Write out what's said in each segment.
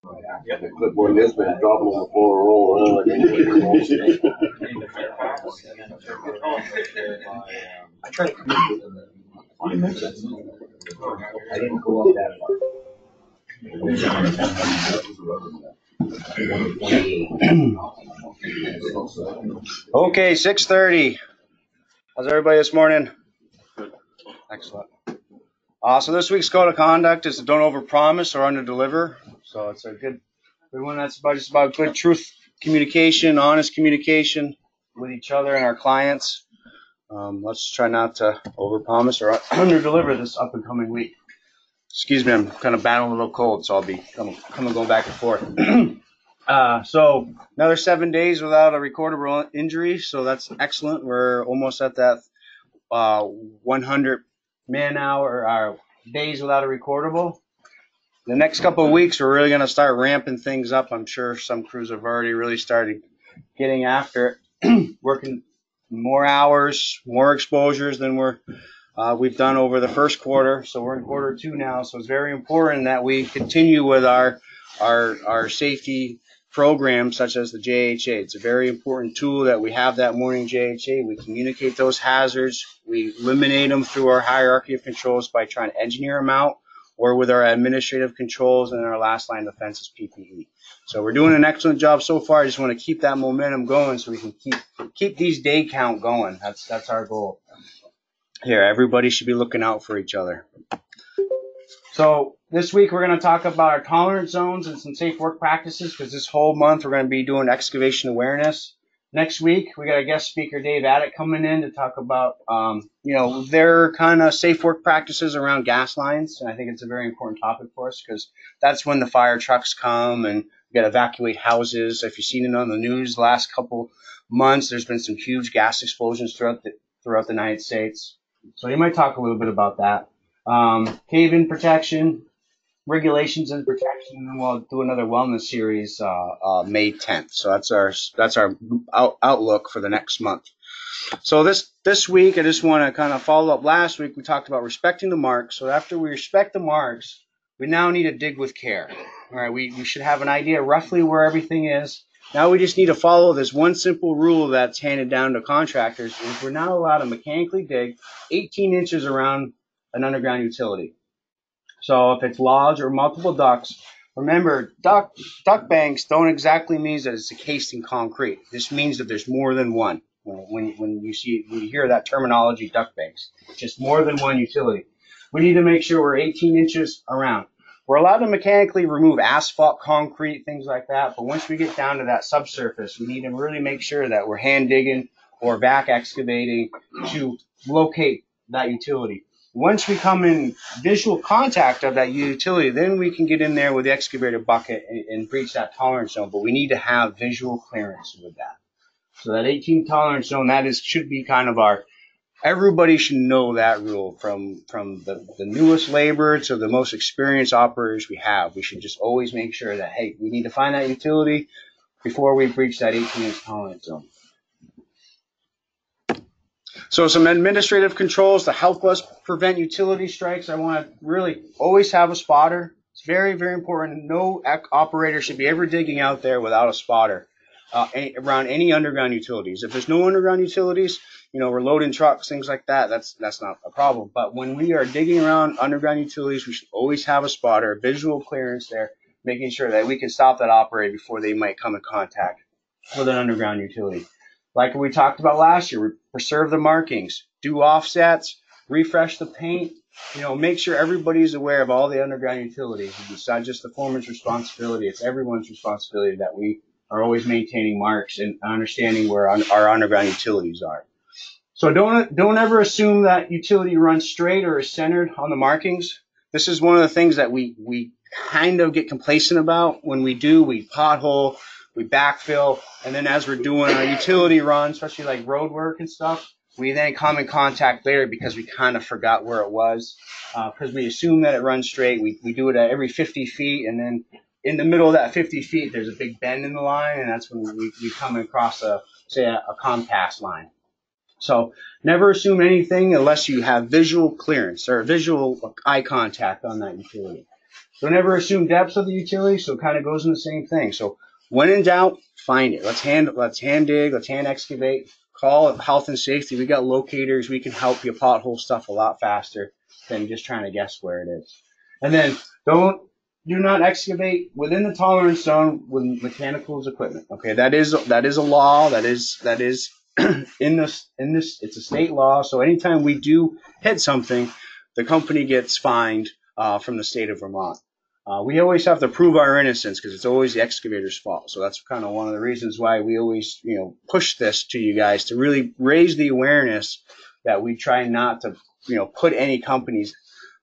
Yeah, the clipboard this man dropping on the floor, roll around I tried to come up with 5 minutes. I didn't go up that far. Okay, 6:30. How's everybody this morning? Excellent. So this week's code of conduct is to don't overpromise or underdeliver. So it's a good one. That's just about good truth communication, honest communication with each other and our clients. Let's try not to overpromise or underdeliver this up and coming week. Excuse me, I'm kind of battling a little cold, so I'll be going back and forth. So another 7 days without a recordable injury, so that's excellent. We're almost at that 100 man-hour days without a recordable. The next couple of weeks, we're really going to start ramping things up. I'm sure some crews have already really started getting after it, working more hours, more exposures than we've done over the first quarter. So we're in quarter 2 now. So it's very important that we continue with our safety programs such as the JHA. It's a very important tool that we have that morning JHA. We communicate those hazards. We eliminate them through our hierarchy of controls by trying to engineer them out, or with our administrative controls and our last line of defense is PPE. So we're doing an excellent job so far. I just want to keep that momentum going so we can keep these day count going. That's our goal. Here, everybody should be looking out for each other. So this week we're going to talk about our tolerance zones and some safe work practices, because this whole month we're going to be doing excavation awareness. Next week we got a guest speaker, Dave Addick, coming in to talk about their kind of safe work practices around gas lines. And I think it's a very important topic for us because that's when the fire trucks come and we got to evacuate houses. If you've seen it on the news the last couple months, there's been some huge gas explosions throughout the United States. So you might talk a little bit about that. Cave-in protection, regulations and protection, and then we'll do another wellness series May 10th. So that's our outlook for the next month. So this week, I just want to kind of follow up. Last week, we talked about respecting the marks. So after we respect the marks, we now need to dig with care. All right, we should have an idea roughly where everything is. Now we just need to follow this one simple rule that's handed down to contractors. Is we're not allowed to mechanically dig 18 inches around an underground utility. So if it's lodge or multiple ducts, remember, duct banks don't exactly mean that it's encased in concrete. This means that there's more than one. When you hear that terminology, duct banks, just more than one utility. We need to make sure we're 18 inches around. We're allowed to mechanically remove asphalt, concrete, things like that, but once we get down to that subsurface, we need to really make sure that we're hand digging or back excavating to locate that utility. Once we come in visual contact of that utility, then we can get in there with the excavator bucket and breach that tolerance zone, but we need to have visual clearance with that. So that 18 tolerance zone, should be kind of everybody should know that rule from the newest labor to the most experienced operators we have. We should just always make sure that, hey, we need to find that utility before we breach that 18-inch tolerance zone. So some administrative controls to help us prevent utility strikes. I want to really always have a spotter. It's very, very important. No operator should be ever digging out there without a spotter around any underground utilities. If there's no underground utilities, we're loading trucks, things like that. That's not a problem. But when we are digging around underground utilities, we should always have a spotter, visual clearance there, making sure that we can stop that operator before they might come in contact with an underground utility. Like we talked about last year, preserve the markings, do offsets, refresh the paint, make sure everybody's aware of all the underground utilities. It's not just the foreman's responsibility, it's everyone's responsibility that we are always maintaining marks and understanding where our underground utilities are. So don't ever assume that utility runs straight or is centered on the markings. This is one of the things that we kind of get complacent about. When we do, we pothole, we backfill, and then as we're doing our utility run, especially like road work and stuff, we then come in contact later because we kind of forgot where it was. Because we assume that it runs straight. We do it at every 50 feet, and then in the middle of that 50 feet, there's a big bend in the line, and that's when we come across a Comcast line. So never assume anything unless you have visual clearance or visual eye contact on that utility. Don't ever assume depths of the utility, so it kind of goes in the same thing. So when in doubt, find it. Let's hand dig, let's hand excavate. Call health and safety. We got locators. We can help you pothole stuff a lot faster than just trying to guess where it is. And then do not excavate within the tolerance zone with mechanicals equipment. Okay, that is a law. That is in this it's a state law. So anytime we do hit something, the company gets fined from the state of Vermont. We always have to prove our innocence because it's always the excavator's fault. So that's kind of one of the reasons why we always, push this to you guys to really raise the awareness that we try not to, put any companies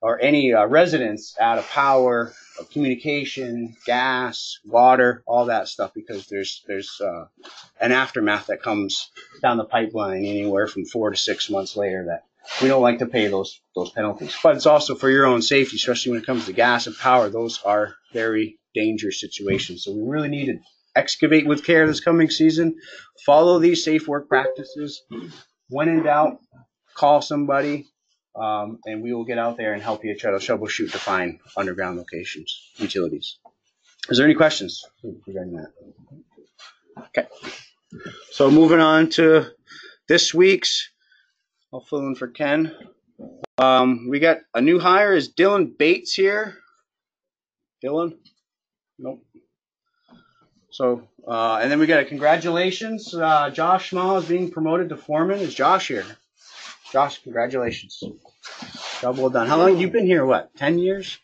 or any residents out of power, of communication, gas, water, all that stuff, because there's an aftermath that comes down the pipeline anywhere from 4 to 6 months later that we don't like to pay those penalties. But it's also for your own safety, especially when it comes to gas and power. Those are very dangerous situations. So we really need to excavate with care this coming season. Follow these safe work practices. When in doubt, call somebody, and we will get out there and help you try to troubleshoot to find underground locations, utilities. Is there any questions regarding that? Okay. So moving on to this week's, I'll fill in for Ken. We got a new hire. Is Dylan Bates here? Dylan? Nope. So, and then we got a congratulations. Josh Small is being promoted to foreman. Is Josh here? Josh, congratulations. Job well done. How long have you been here? What, 10 years?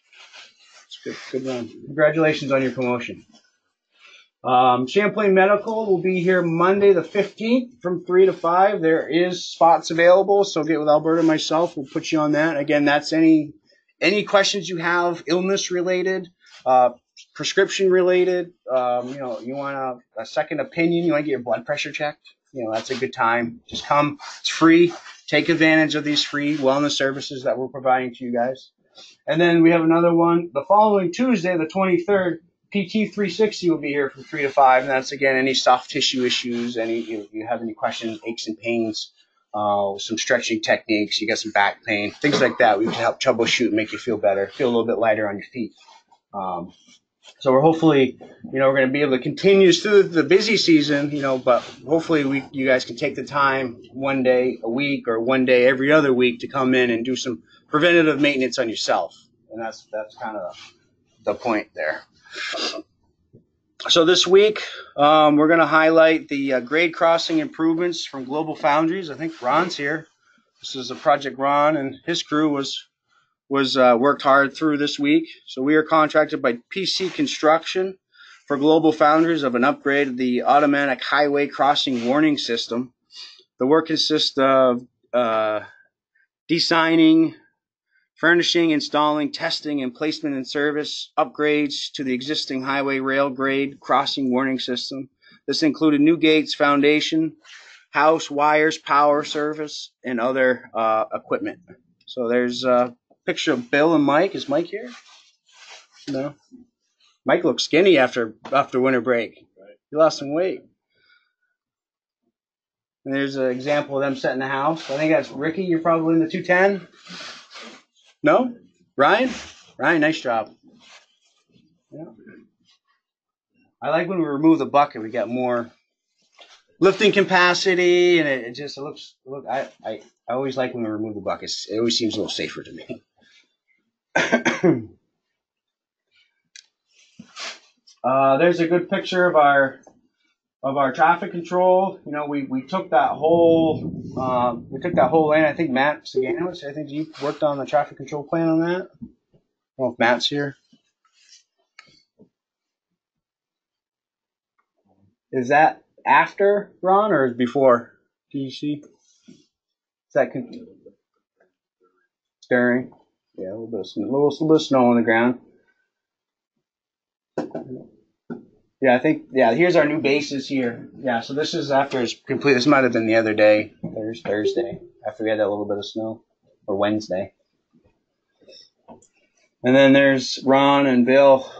That's good run. Congratulations on your promotion. Champlain Medical will be here Monday the 15th from 3 to 5. There is spots available, so get with Alberta and myself. We'll put you on that. Again, that's any questions you have, illness related, prescription related. You want a second opinion, you want to get your blood pressure checked. That's a good time. Just come. It's free. Take advantage of these free wellness services that we're providing to you guys. And then we have another one the following Tuesday, the 23rd. PT 360 will be here from 3 to 5, and that's, again, any soft tissue issues, if you have any questions, aches and pains, some stretching techniques, you got some back pain, things like that. We can help troubleshoot and make you feel better, feel a little bit lighter on your feet. So we're hopefully, we're going to be able to continue through the busy season, but hopefully you guys can take the time one day a week or one day every other week to come in and do some preventative maintenance on yourself. And that's kind of the point there. So this week, we're going to highlight the grade crossing improvements from Global Foundries. I think Ron's here. This is a project Ron and his crew was worked hard through this week. So we are contracted by PC Construction for Global Foundries of an upgrade of the automatic highway crossing warning system. The work consists of designing, furnishing, installing, testing, and placement in service upgrades to the existing highway rail grade crossing warning system. This included new gates, foundation, house, wires, power service, and other equipment. So there's a picture of Bill and Mike. Is Mike here? No. Mike looks skinny after winter break. He lost some weight. And there's an example of them setting the house. I think that's Ricky. You're probably in the 210. No? Ryan? Ryan, nice job. Yeah. I like when we remove the bucket, we get more lifting capacity, and it looks. I always like when we remove the buckets. It always seems a little safer to me. There's a good picture of our traffic control. We took that whole lane. I think Matt Saganos, I think you worked on the traffic control plan on that. I don't know if Matt's here. Is that after, Ron, or before? Do you see? Is that during? Yeah, a little bit of snow on the ground. Yeah, I think, here's our new bases here. Yeah, so this is after it's complete. This might have been the other day, Thursday, after we had that little bit of snow, or Wednesday. And then there's Ron and Bill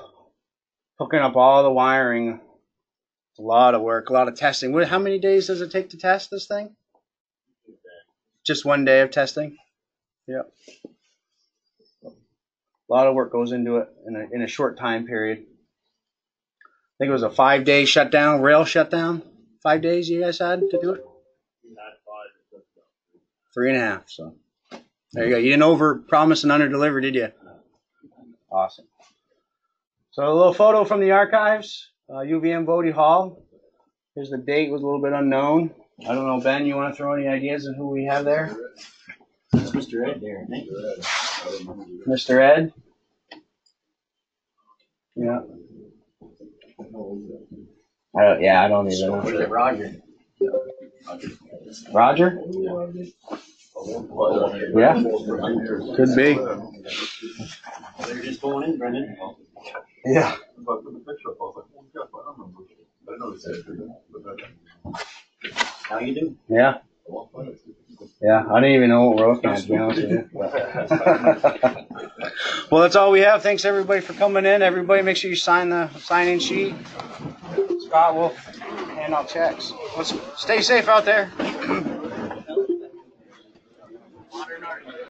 hooking up all the wiring. It's a lot of work, a lot of testing. How many days does it take to test this thing? Just one day of testing? Yep. A lot of work goes into it in a short time period. I think it was a 5-day shutdown, rail shutdown. 5 days you guys had to do it? 3.5. So there you go. You didn't over promise and under deliver, did you? Awesome. So a little photo from the archives, UVM Bodie Hall. Here's the date, was a little bit unknown. I don't know, Ben, you want to throw any ideas on who we have there? That's Mr. Ed there, I think. Mr. Ed? Yeah. I don't even know. Where's it, Roger? Roger? Yeah, could be. They're just going in, Brendan. Yeah. How you doing? Yeah. Yeah, I didn't even know what we're looking at, to be honest with you. Well, that's all we have. Thanks, everybody, for coming in. Everybody, make sure you sign the sign-in sheet. Scott will hand out checks. Let's stay safe out there.